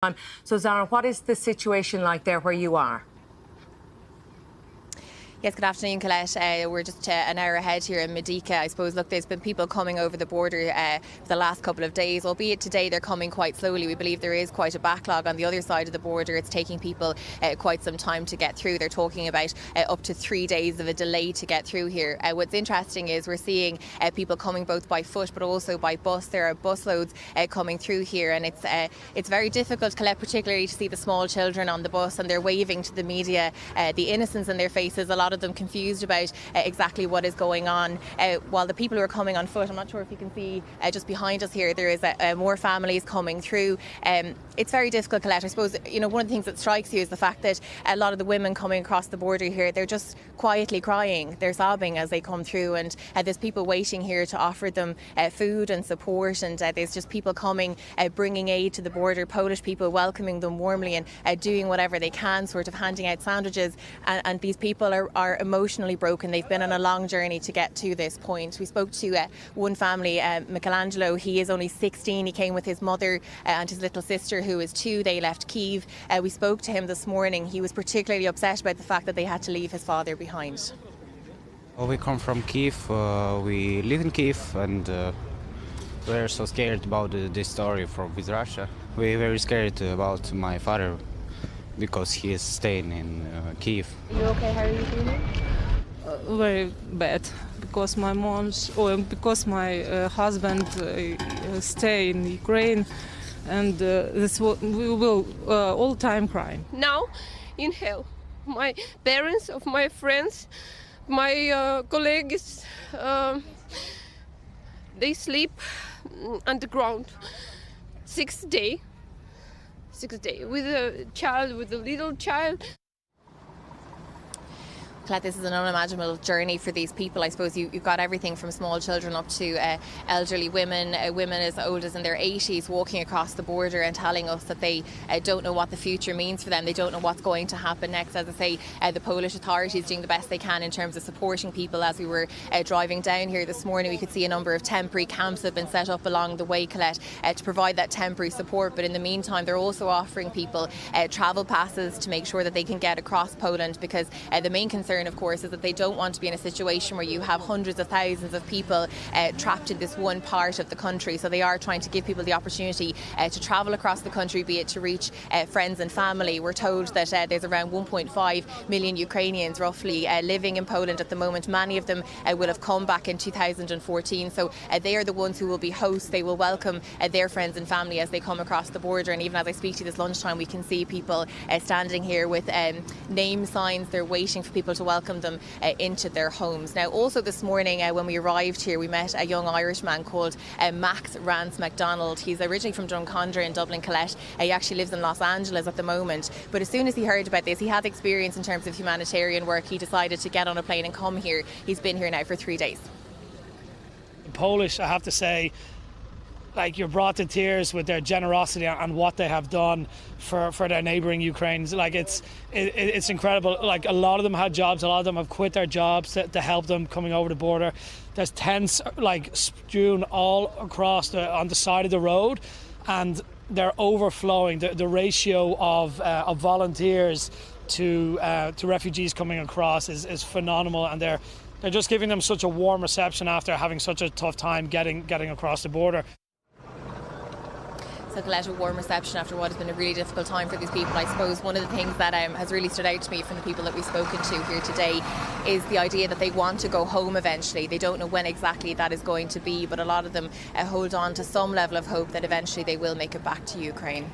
So Zara, what is the situation like there where you are? Yes, good afternoon, Colette. We're just an hour ahead here in Medica. I suppose, look, there's been people coming over the border for the last couple of days, albeit today they're coming quite slowly. We believe there is quite a backlog on the other side of the border. It's taking people quite some time to get through. They're talking about up to 3 days of a delay to get through here. What's interesting is we're seeing people coming both by foot but also by bus. There are busloads coming through here, and it's very difficult, Colette, particularly to see the small children on the bus, and they're waving to the media, the innocence in their faces. A lot of them confused about exactly what is going on, while the people who are coming on foot, I'm not sure if you can see just behind us here, there is more families coming through. It's very difficult, Colette. I suppose, one of the things that strikes you is the fact that a lot of the women coming across the border here, they're just quietly crying, they're sobbing as they come through, and there's people waiting here to offer them food and support, and there's just people coming, bringing aid to the border, Polish people welcoming them warmly and doing whatever they can, sort of handing out sandwiches, and these people are emotionally broken. They've been on a long journey to get to this point. We spoke to one family, Michelangelo. He is only 16. He came with his mother and his little sister who is 2. They left Kyiv. We spoke to him this morning. He was particularly upset about the fact that they had to leave his father behind. We come from Kyiv. We live in Kyiv, and we're so scared about this story with Russia. We're very scared about my father because he is staying in Kyiv. Are you okay? How are you feeling? Very bad, because my husband stay in Ukraine, and we will all time crying. Now in hell, my parents, of my friends, my colleagues, they sleep underground 6 days. 6 days with a little child. Colette, this is an unimaginable journey for these people. I suppose you've got everything from small children up to elderly women, women as old as in their 80s, walking across the border and telling us that they don't know what the future means for them. They don't know what's going to happen next. As I say, the Polish authorities doing the best they can in terms of supporting people. As we were driving down here this morning, we could see a number of temporary camps have been set up along the way, Colette, to provide that temporary support. But in the meantime, they're also offering people travel passes to make sure that they can get across Poland, because the main concern, of course, is that they don't want to be in a situation where you have hundreds of thousands of people trapped in this one part of the country. So they are trying to give people the opportunity to travel across the country, be it to reach friends and family. We're told that there's around 1.5 million Ukrainians roughly living in Poland at the moment. Many of them will have come back in 2014. So they are the ones who will be hosts. They will welcome their friends and family as they come across the border. And even as I speak to you this lunchtime, we can see people standing here with name signs. They're waiting for people to welcome them into their homes. Now, also this morning when we arrived here, we met a young Irishman called Max Rance MacDonald. He's originally from Drumcondra in Dublin, Colette. He actually lives in Los Angeles at the moment. But as soon as he heard about this, he had experience in terms of humanitarian work. He decided to get on a plane and come here. He's been here now for 3 days. The Polish, I have to say, you're brought to tears with their generosity and what they have done for their neighbouring Ukraines. It's incredible. A lot of them had jobs. A lot of them have quit their jobs to help them coming over the border. There's tents strewn all across on the side of the road, and they're overflowing. The ratio of volunteers to refugees coming across is phenomenal, and they're just giving them such a warm reception after having such a tough time getting across the border. So, Colette, a warm reception after what has been a really difficult time for these people. I suppose one of the things that has really stood out to me from the people that we've spoken to here today is the idea that they want to go home eventually. They don't know when exactly that is going to be, but a lot of them hold on to some level of hope that eventually they will make it back to Ukraine.